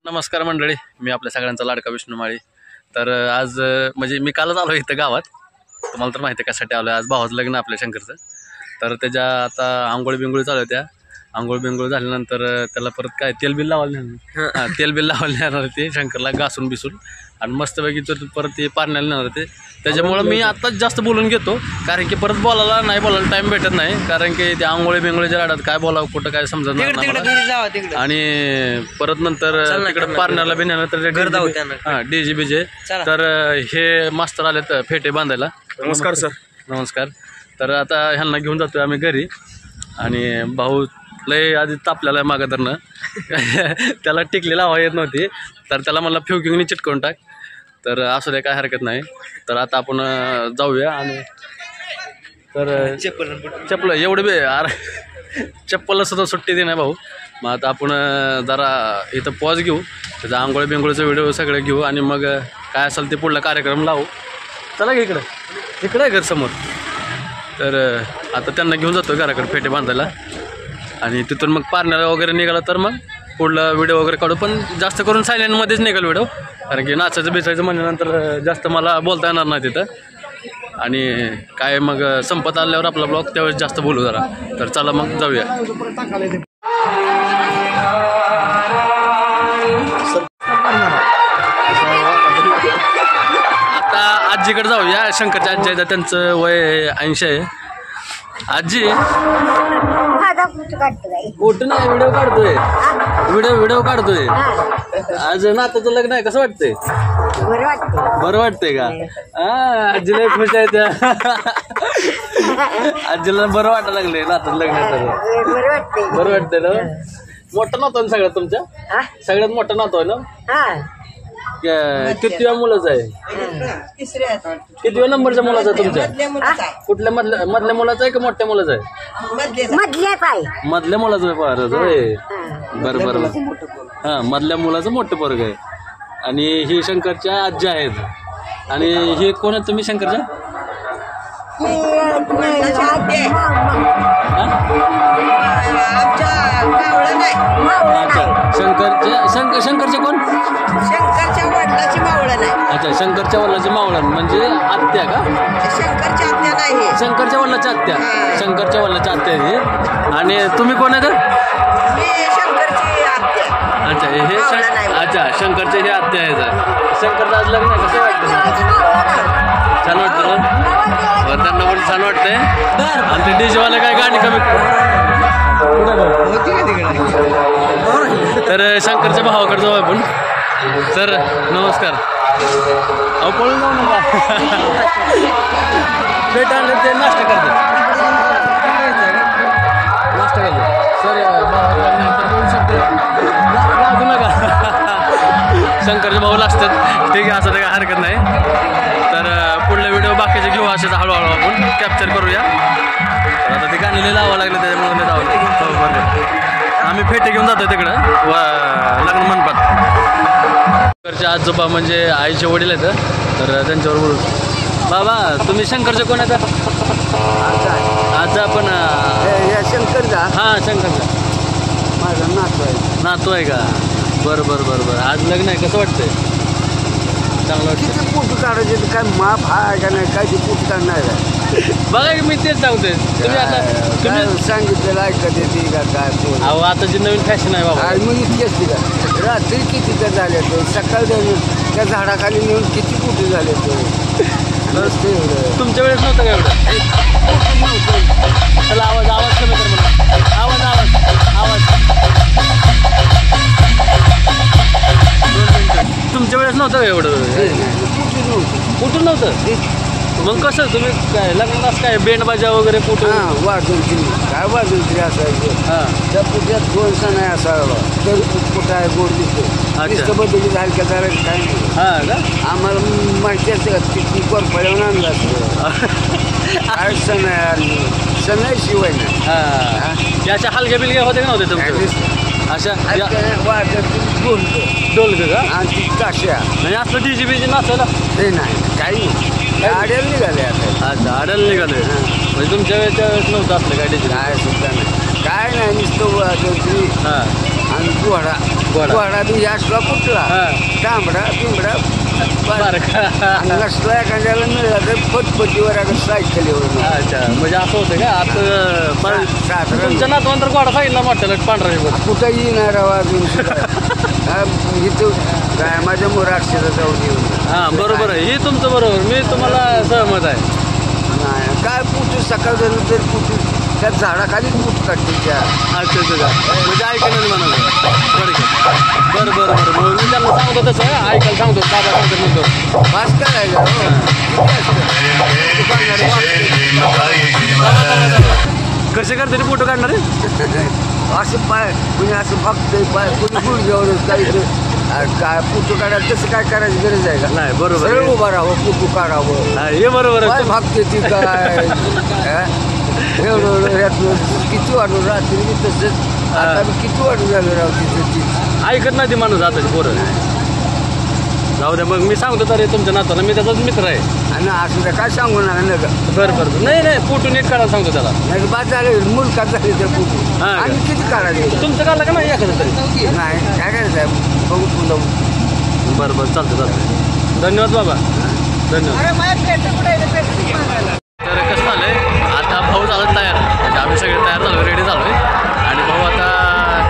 नमस्कार मंडळी, मी आपल्या सगळ्यांचा लाडका विष्णू माळी. तर आज म्हणजे मी कालच आलो इथं गावात. तुम्हाला तर माहिती आहे कशासाठी आलो. आज भावाचं लग्न आपल्या शंकरचं. तर त्याच्या आता आंघोळ बिंगोळी चालू होत्या. आंघोळ बिंगोळ झाल्यानंतर त्याला परत काय तेल बिल लावायला नाही, तेल बिल लावायला येणार होते शंकरला घासून बिसून, आणि मस्तपैकी तर परत ते पारण्याला नेणार होते. त्याच्यामुळं मी आत्ताच जास्त बोलून घेतो, कारण की परत बोलायला टाईम भेटत नाही. कारण की ते आंघोळी बिंगोळीच्या राडात काय बोलावं कुठं काय समजत नाही. आणि परत नंतर तिकडे पारण्याला बिण्याला डीजे बीजे. तर हे मास्तर आलेत फेटे बांधायला. नमस्कार सर. नमस्कार. तर आता ह्यांना घेऊन जातोय आम्ही घरी. आणि भाऊ लय आधी तापलेला मागं धरणं त्याला टिकली लावा येत नव्हती, तर त्याला मला फ्युकिंगनी चिटकवून टाक. तर असू दे, काय हरकत नाही. तर आता आपण जाऊया. आणि तर चप्पल एवढे बे अरे चप्पलला सुद्धा सुट्टी दे नाही भाऊ. मग आता आपण जरा इथं पॉज घेऊ, त्याचा आंघोळ बिंगोळीचा व्हिडिओ सगळं घेऊ, आणि मग काय असेल ते पुढला कार्यक्रम लावू. चला की इकडं आहे घर समोर. तर आता त्यांना घेऊन जातो घराकडे फेटे बांधायला, आणि तिथून मग पारण्याला वगैरे निघाला तर मग पुढला व्हिडिओ वगैरे काढू. पण जास्त करून सायलेंटमध्येच निघाल व्हिडिओ, कारण की नाचायचं बिचायचं म्हणल्यानंतर जास्त मला बोलता येणार नाही तिथं. आणि काय मग संपत आल्यावर आपला ब्लॉग त्यावेळेस जास्त बोलू जरा. तर चला मग जाऊया. आता आजीकडे जाऊया. शंकरच्या आजी आहे, त्यांचं वय 80 आहे. आजी फोटो नाही, व्हिडिओ काढतोय. आज नाताचं लग्न आहे, कसं वाटतंय? बरं वाटतंय का? आजीला खुश आहे त्या आजीला बरं वाटायला लागले नाताचं लग्न. बरं वाटतंय ना? मोठा नातो ना सगळ्यात तुमच्या? सगळ्यात मोठा नातो आहे ना? कितव्या मुलाचं आहे? कितव्या नंबरच्या मुलाचं आहे तुमच्या? कुठल्या मधल्या मुलाचं आहे का मोठ्या मुलाचं आहे? मधल्या मुलाचं आहे. बरं. हा, मधल्या मुलाचं मोठं पोरग आहे. आणि ही शंकरच्या आजी आहेत. आणि हे कोण आहेत तुम्ही शंकरच्या? शंकरचे कोण? शंकरच्या वडिलाची मावळण आहे. अच्छा, शंकरच्या वडिलाची मावळण म्हणजे आत्या का? शंकरच्या आत्या नाही, शंकरच्या वडिलाच्या आत्या. शंकरच्या वडिलाच्या आत्या आहे. आणि तुम्ही कोण आहे? शंकरची आत्या. अच्छा, अच्छा, शंकरचे हे आत्या आहेत. शंकरचं आज लग्न आहे, कसं वाटतं? छान वाटतं ना? त्यांना पण छान वाटतंय. आणि ते डीजेवाले काय गाणी कमी. तर शंकरच्या भावाकडे जाऊ आपण. सर नमस्कार. अहो पळून जाऊ नका. भेट आणले ते नाश्ता करते सर. राहू नका. शंकरचे भाऊ असतात, ठीक आहे, असं काय हरकत नाही. तर पुढले व्हिडिओ बाकीचे घेऊ असेच हळूहळू आपण कॅप्चर करूया. तर आता ते गाणी लावावं लागले, त्याच्यामुळे जावं लागलं. बरोबर. आम्ही फेटे घेऊन जातो तिकडं लग्न मंडपात. शंकरचे आजोबा म्हणजे आईचे वडील आहेत, तर त्यांच्यावर बोलू. बाबा तुम्ही शंकरचे कोण आहेत? आज आपण शंकरचा. हां, शंकरचा माझा नातू आहे का? बरं. आज लग्न आहे, कसं वाटतंय? चांगलं वाटतं. किती फोटो काढायचे, काय माप आहे का नाही, काय ते फोटो काढणार? बघा की मी तेच सांगतोय. तुम्ही सांगितलेलं ऐकत येते का काय? अहो आता जी नवीन फॅशन आहे बाबा. मग इतकेच का रात्री किती का झाले, ते सकाळी त्या झाडाखाली नेऊन किती फोटो झाले ते. तुमच्या वेळेस नव्हतं का एवढं? चला आवाज कमी कर मला. आवाज तुमच्या वेळेस नव्हतं का एवढं? कुठून नव्हतं? मग कसं तुम्ही काय लग्नात काय बेंड बाजा वगैरे कुठं? वाजून काय वाजून असायचं. हां, त्या पुढ्यात 2 सण आहे असावा, तर कुठं आहे गोड दिसतो. अच्छा, बदली झाली का जरा काय नाही. हां का? आम्हाला माहिती असतं किती कोरपड्यावर आणलं असतं. काय सण आहे, सण आहे शिवाय नाही. हां, याच्या हलग्या बिलग्या होते का नव्हते तुमच्या? अशा डोलक का? आणि ती काश्या म्हणजे असलं डीजे बीजे नाचायला ते नाही, काही आड्याला निघाले आता. अच्छा, आड्याला निघाले. म्हणजे तुमच्या वेळेस नव्हतं असलं काय डीजे? काय सुद्धा नाही, काय नाही, नुसतं हां. आणि घोडा घोडा. घोडा बी असला कुठला हा. तांबडा पिंबडा बरं का? नसला एखाद्याला मिळाला तर फटफटीवर अगं सायकलीवर अच्छा म्हणजे असं होतं का आता साधारण तुमच्या नातवांतर गोडा सांगितला मोठ्याला पांढरा शुभ्र. कुठं येणार अजून इथं काय माझ्या मुराक्षरा जाऊन येऊन हां बरोबर आहे, हे तुमचं बरोबर, मी तुम्हाला सहमत आहे. नाही काय पुटू सकाळ झालं तर पुटू त्या झाडाखालीच पुट काढते त्या अच्छा अच्छा म्हणजे ऐकायला म्हणाले बरं बरं बरं बरं मग मी त्यांना सांगतो तसं ऐकायला सांगतो बाबा सांगतो म्हणतो वास करायला कसे करते रे फोटो काढणारे असं पाय कुणी असं बघतंय पाय कुणी गुडघ्यावरच काही काय पुटू काढायला तसं काय करायची गरज आहे का नाही बरोबर सरळ आहे. उभा राहावं पुटू काढावं हा, हे बरोबर काय आहे. भागते ती काय एवढं किती वाढून रात्री बी तसंच आता बी किती वाढून झालं राव तिथं ऐकत नाही ती माणूस आताची पोरं जाऊ द्या मग मी सांगतो तर तुमच्या नातवाला मी त्याचाच मित्र आहे. आणि असं तर काय सांगू नका नका बरं बरं नाही नाही फोटो नीट काढायला सांगतो त्याला. नाही बाद झाले मुलकात झाले तर पुटू हा का? आणि किती काढायचे तुमचं काढलं का नाही एखादं तरी. नाही काय करायचं आहे बघू पुन्हा बरं बरं चालतं चालतं धन्यवाद बाबा धन्यवाद. तर कसं झालंय आता भाऊ झालं तयार म्हणजे आम्ही सगळे तयार झालो रेडी झालो आहे आणि भाऊ आता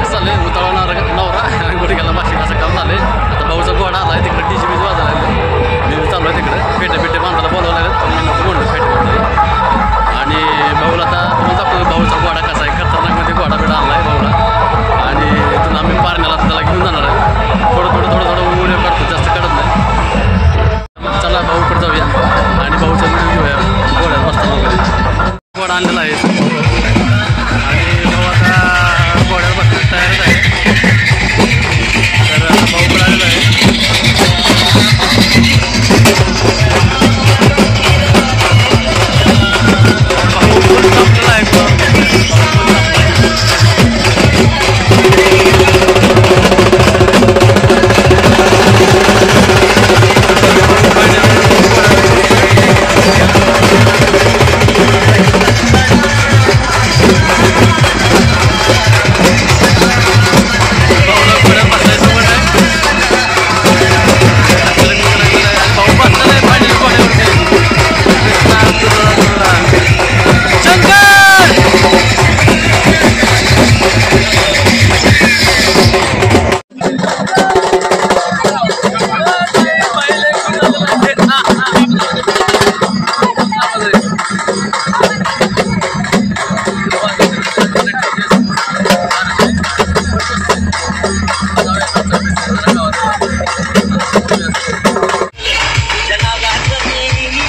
कसं झालं उताळा नवरा गुडघ्याला माशी असं काम झालं आहे. आता भाऊचा घोडा आला आहे तिकडे डीजी बीज वाजायला लागले मी चाललो आहे तिकडे पेटे बांधायला बोलावं लागेल पण मी नको म्हणलं पेटे बांधायला आणि भाऊला आता तुम्हाला दाखवतो भाऊचा घोडा कसा आहे खतरनाकमध्ये घोडा बिडा आणला आहे भाऊला आणि इथून आम्ही पारण्याला त्याला घेऊन जाणार आहे. थोडं उड्या काढतो जास्त काढत नाही. चला भाऊकडे जाऊया आणि भाऊचा व्हिडिओ घेऊया घोड्यात बसताना वगैरे. घोडा आणलेला आहे आणि भाऊ आता घोड्यात बसण्यास तयारच आहे. तर भाऊकडे आलेला आहे. भाऊ पण संपलेला आहे.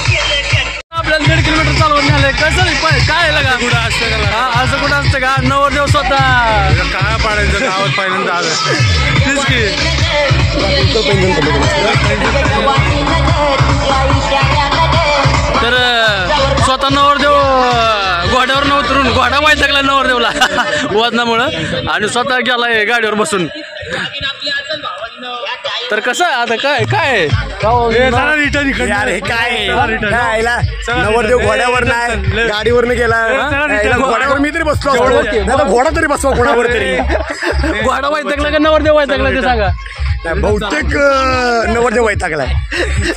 आपल्याला 1.5 किलोमीटर चालवून झालंय कसं काय लगा कुठं असतं का असं कुठं असतं का नवरदेव स्वतः काय पाडायचं गावात पहिल्यांदा आलं तेच की तर स्वतः नवरदेव घोड्यावर न उतरून घोडा व्हायचा लागला नवरदेवला वजनामुळं आणि स्वतः गेलाय गाडीवर बसून. तर कसं आता काय काय नवरदेव घोड्यावर नाही गाडीवरनं गेला घोड्यावर मी तरी बसलो घोडा तरी बसवा कोणावर तरी घोडा व्हायचा का नवरदेव व्हायचा लागला ते सांगा. बहुतेक नवरदेव वैतागलाय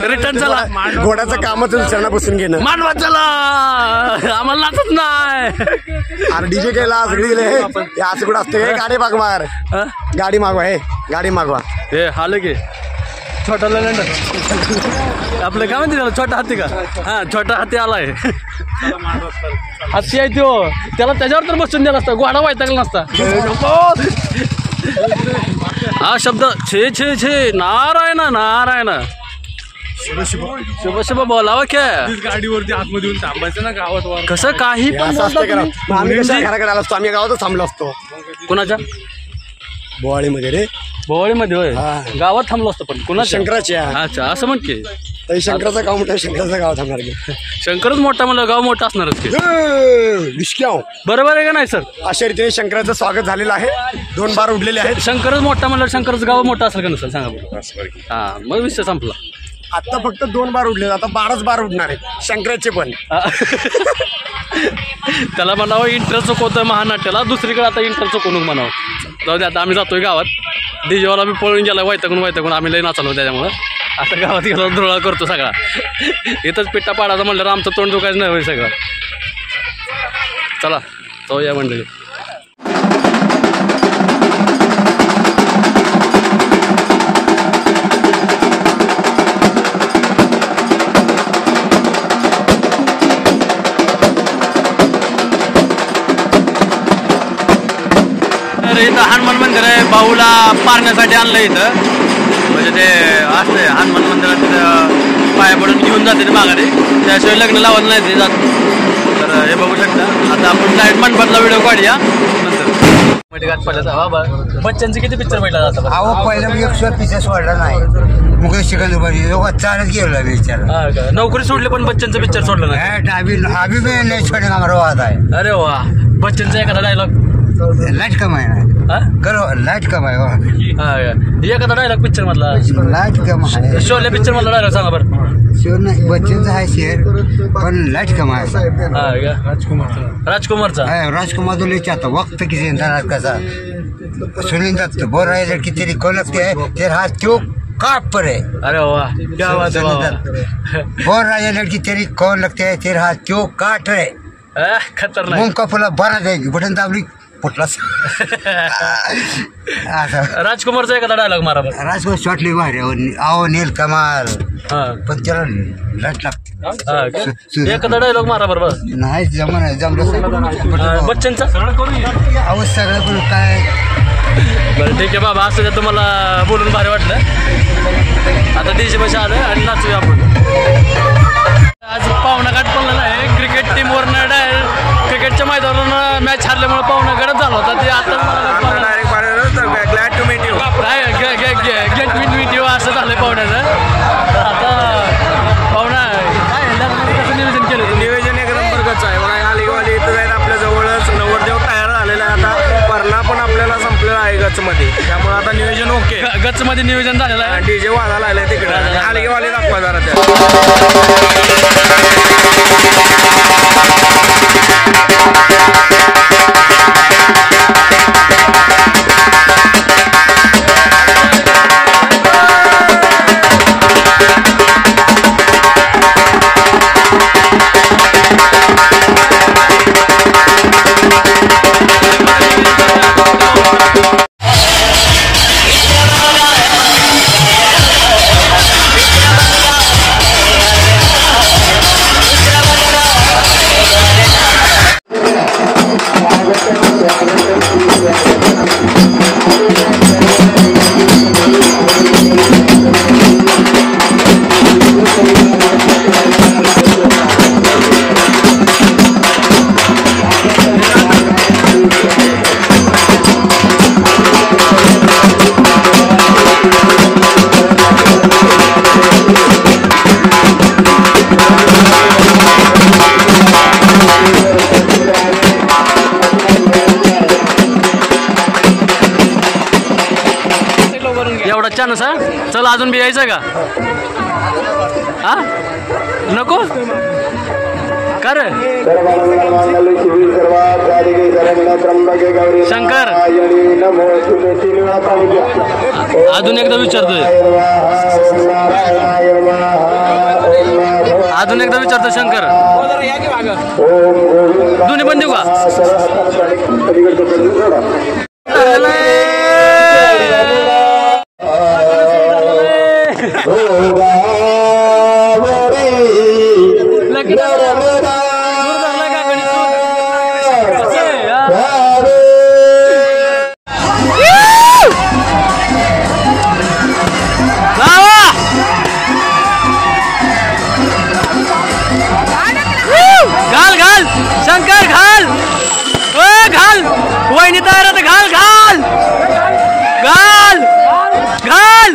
रिटर्न चला घोड्याचं कामच चरणापासून घेणं मानवा चला आम्हाला नाचत नाही. अरे डीजे केला सगळी गेले असं कुठं असते गाडी मागवा गाडी मागवा हे गाडी मागवा हे आलं की छोटा लंडन आपलं काय म्हणते त्याला छोटा हत्ती का हा छोटा हत्ती आलाय हत्ती आहे तो त्याला त्याच्यावर तर बसून द्यायला असतं घोडा व्हायचा नसता. हा शब्द छे छे छे नारायण नारायण शुभ शुभ बोलावं क्या गाडीवरती आतमध्ये येऊन थांबायचं ना गावात कसं काही पण असं असते का आम्ही कशा घराकडे आलो असतो आम्ही गावातच थांबलो असतो कुणाच्या बोवाळीमध्ये रे भोवळीमध्ये होय हा. गावात थांबलो असतो पण कुणाच्या शंकराच्या अच्छा असं म्हण की तरी शंकराचं गाव मोठं शंकराचं गाव थांबणार की शंकरच मोठा म्हणलं गाव मोठं असणारच की विश्क्याव बरोबर आहे का नाही सर. अशा रीतीने शंकराचं स्वागत झालेलं आहे 2 बार उडलेले आहेत शंकरच मोठा म्हणलं शंकरचं गाव मोठं असेल का नसेल सांगा बरं. हा मग विषय संपला. आता फक्त 2 बार उडले आता 12च बार उडणार आहेत शंकराचे पण त्याला म्हणावं इंटर चुकवतोय महानाट्याला दुसरीकडे आता इंटर चुकवून म्हणावं. जाऊ दे आता आम्ही जातोय गावात. डीजेवाला बी पळून गेला वैतागून आम्ही लई नाचालो त्याच्यामुळं. आता गावात गेलो धुळा करतो सगळा. इथंच पिट्टा पाडायचा म्हणलं आमचं तोंड दुखायचं नाही होईल सगळं. चला जाऊया मंडळी. इथं हनुमान मंदिर आहे. भाऊला पारण्यासाठी आणलं इथं. म्हणजे ते असते हनुमान मंदिरात तिथं पाया पडून घेऊन जाते माघारी. त्याशिवाय लग्न लावत नाही ते जात. तर हे बघू शकता. आता आपण डायरेक्ट मंडपातला व्हिडिओ काढूया नंतर. बच्चनचे किती पिक्चर भेटला जातात? अहो पहिला 100 पिक्चर सोडला नाही. मुकेश सिकंदर लोक चालत गेलो विचार. नोकरी सोडली पण बच्चनचं पिक्चर सोडलं नाही. अभी भी नहीं छोड़ने का हमारा वादा है. अरे वा. बच्चनचा एखादा डायलॉग लाइट कमाए करो. लाइट कमाए एखादा डायलॉग पिक्चर मधला. लाइट कमाए. शोले पिक्चर मधला डायलॉग सांगा बरं. शेअर नाही बच्चनचा आहे शेअर पण लाइट कमाए. राजकुमारचा राजकुमार तो ले चाहता वक्त किसी इंसान का सुनील दत्त बोल रहे लड़की तेरी कौन लगती है तेरा हाथ क्यों काट पर है. अरे वाह क्या बात है. बोल रहा है लड़की तेरी कौन लगती है तेरा हाथ क्यों काट रहे. खतरनाक. मुंह का फुला भरा जाएगी बटन दाबली फुटला. राजकुमारचा एखादा डायलॉग मारा बरं. राजकुमार शॉटली भारी आओ नील कमाल पण त्याला लाट लागते. एखादा डायलॉग मारा बरोबर. नाही जमलं बच्चनचा अहो सगळं पण काय. बरं ठीक आहे बाबा. असं ते तुम्हाला बोलून भारी वाटलं. आता डीजे पाशी आलं आणि नाचूया आपण. आज पाहुणाघाट पडलेला आहे. क्रिकेट टीमवरनं क्रिकेटच्या मैदानावर मॅच हारल्यामुळे पाहुणाघाटच झाला होता. ते आता glad to meet you. Get meet you असं झालं पाहुण्याचं. तर आता पाहुणा काय कसं नियोजन केलं? नियोजन एक नंबरच आहे बघा. आलीवाली इथं जाईल आपल्या जवळच नवरदेव तयार झालेला आहे. आता परणा पण आपल्याला संपलेला आहे गचमध्ये. त्यामुळे आता नियोजन ओके. गचमध्ये नियोजन झालेलं आहे. डीजे वाजायला लागलाय तिकडे. आलीवाली दाखवा जरा त्या. एवढा चान्स हा. चल अजून बी यायचं का? हा नको का रे. शंकर अजून एकदा विचारतोय. अजून एकदा विचारतोय शंकर. दोन्ही पण देऊ का? घाल घाल शंकर घाल. घाल वहिनी तयार आहे. घाल घाल घाल घाल.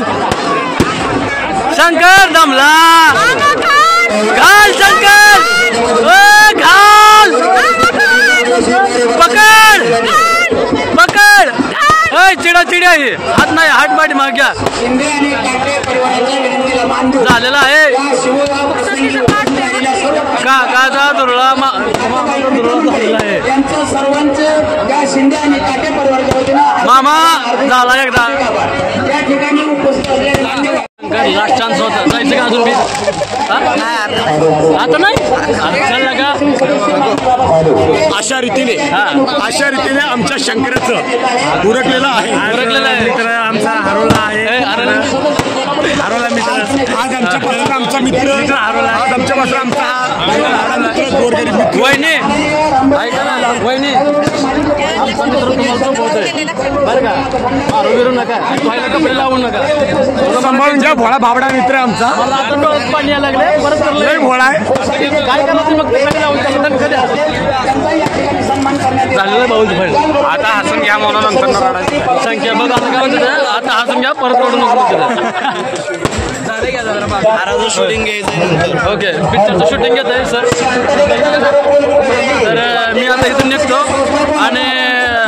शंकर दमला. घाल शंकर. घाल पकड पकड. चिडा चिड्या हात नाही. हात बाटी माग घ्या. झालेला आहे का? दुर्ळा त्यांचं सर्वांचं त्या शिंदे आणि काटे परिवाराच्या वतीनं मामा झाला एकदा त्या ठिकाणी उपस्थित असलेले मान्यवर लास्ट चान्स होता जायचं का अजून आता नाही चालला का अशा रीतीने आमच्या शंकराचं उरकलेलं आहे मित्र आमचा हरवला आहे हरवला मित्र आज आमच्या पासून आमचा मित्र हरवला आज आमच्या पासून आमचा गोरगरीब मित्र वहिनी ऐका ना वहिनी आमचा मित्र तुम्हाला संपवतोय बरं का मारू बिरू नका व्हायला कपडे लावू नका सांभाळून घ्या भोळा भाबडा मित्र आमचा मला आता डोळ्यात पाणी यायला लागले परत लय करलंय भोळा आहे काय करायचं मग ते सगळे लावून टाकलं कधी झालेलं भाऊच फळ आता हसून घ्या म्हणून नंतर संख्या बघ आता काय म्हणते आता हसून घ्या परत रडू नको शूटिंग घ्यायचं ओके पिक्चरचं शूटिंग घेत आहे सर तर मी आता इथून निघतो आणि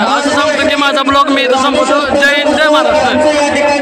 असं सांगतो की माझा ब्लॉग मी इथं संपवतो. जय हिंद जय महाराष्ट्र.